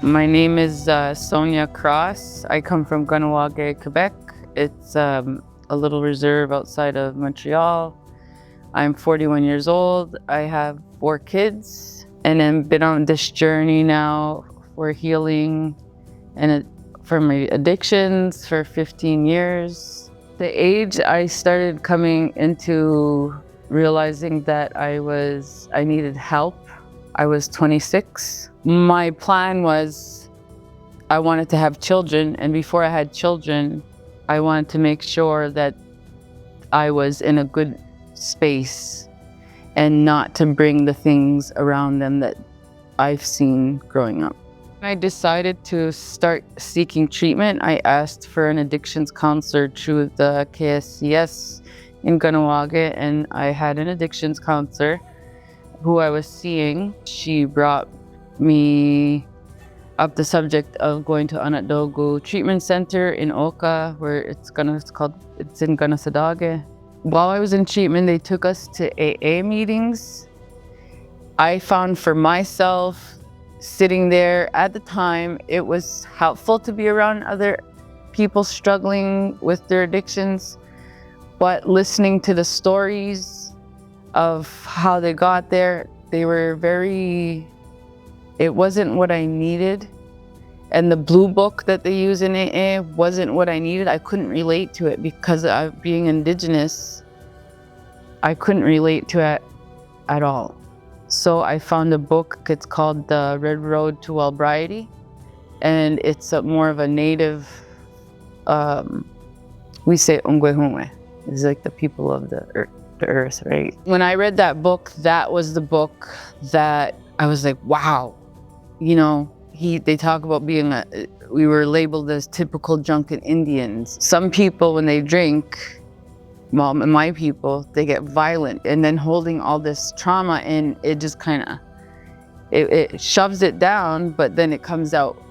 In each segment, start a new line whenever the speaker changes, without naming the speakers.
My name is Sonia Cross. I come from Kahnawake, Quebec. It's a little reserve outside of Montreal. I'm 41 years old. I have 4 kids and I've been on this journey now for healing and for my addictions for 15 years. The age I started coming into realizing that I needed help, I was 26. My plan was I wanted to have children, and before I had children, I wanted to make sure that I was in a good space and not to bring the things around them that I've seen growing up. When I decided to start seeking treatment, I asked for an addictions counselor through the KSCS in Kahnawake, and I had an addictions counselor who I was seeing. She brought me up the subject of going to Anak Dogo Treatment Center in Oka, where it's in Kanesatake. While I was in treatment, they took us to AA meetings. I found for myself, sitting there at the time, it was helpful to be around other people struggling with their addictions, but listening to the stories of how they got there, it wasn't what I needed. And the blue book that they use in AA wasn't what I needed. I couldn't relate to it because of being Indigenous. I couldn't relate to it at all. So I found a book, it's called The Red Road to Wellbriety. And it's more of a native, we say Ungwehume. It's like the people of the earth, right? When I read that book, that was the book that I was like, wow. You know, they talk about we were labeled as typical drunken Indians. Some people, when they drink, well, my people, they get violent, and then holding all this trauma in, it just it shoves it down, but then it comes out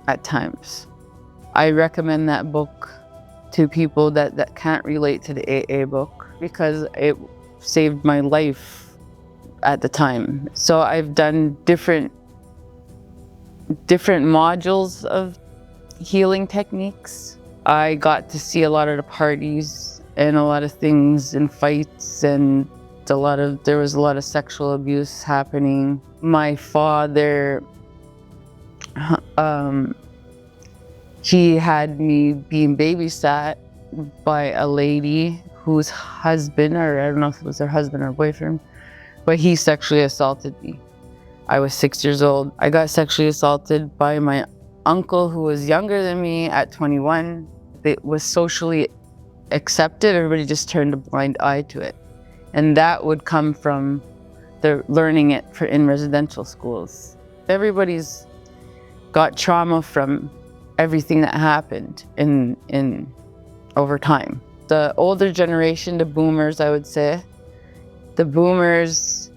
at times. I recommend that book to people that can't relate to the AA book because it saved my life at the time. So I've done different modules of healing techniques. I got to see a lot of the parties and a lot of things and fights, and there was a lot of sexual abuse happening. My father, he had me being babysat by a lady whose husband, or I don't know if it was her husband or boyfriend, but he sexually assaulted me. I was 6 years old. I got sexually assaulted by my uncle who was younger than me at 21. It was socially accepted. Everybody just turned a blind eye to it. And that would come from learning it in residential schools. Everybody's got trauma from everything that happened in over time. The older generation, the boomers, I would say, the boomers,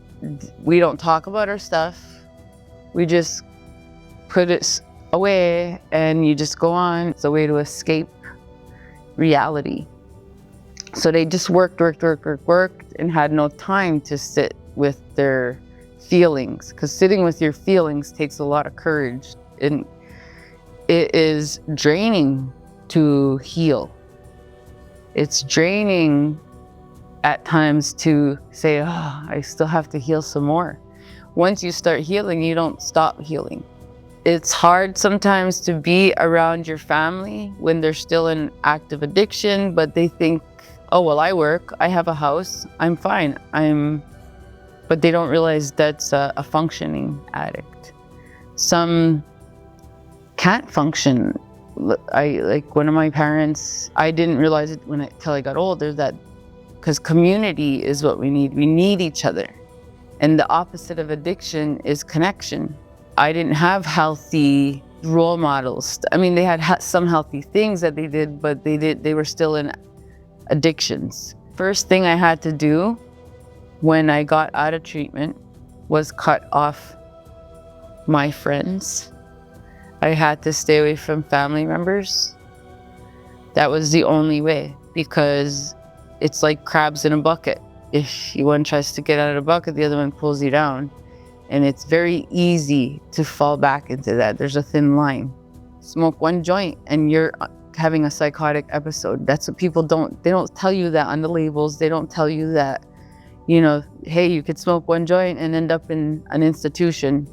we don't talk about our stuff. We just put it away and you just go on. It's a way to escape reality. So they just worked and had no time to sit with their feelings, because sitting with your feelings takes a lot of courage, and it is draining to heal. It's draining at times to say, oh, I still have to heal some more. Once you start healing, you don't stop healing. It's hard sometimes to be around your family when they're still in active addiction, but they think, oh, well, I work, I have a house, I'm fine. But they don't realize that's a functioning addict. Some can't function. Like one of my parents, I didn't realize it till I got older, that because community is what we need. We need each other. And the opposite of addiction is connection. I didn't have healthy role models. I mean, they had some healthy things that they did, but they were still in addictions. First thing I had to do when I got out of treatment was cut off my friends. I had to stay away from family members. That was the only way, because it's like crabs in a bucket. If one tries to get out of the bucket, the other one pulls you down. And it's very easy to fall back into that. There's a thin line. Smoke one joint and you're having a psychotic episode. That's what people they don't tell you that on the labels. They don't tell you that, hey, you could smoke one joint and end up in an institution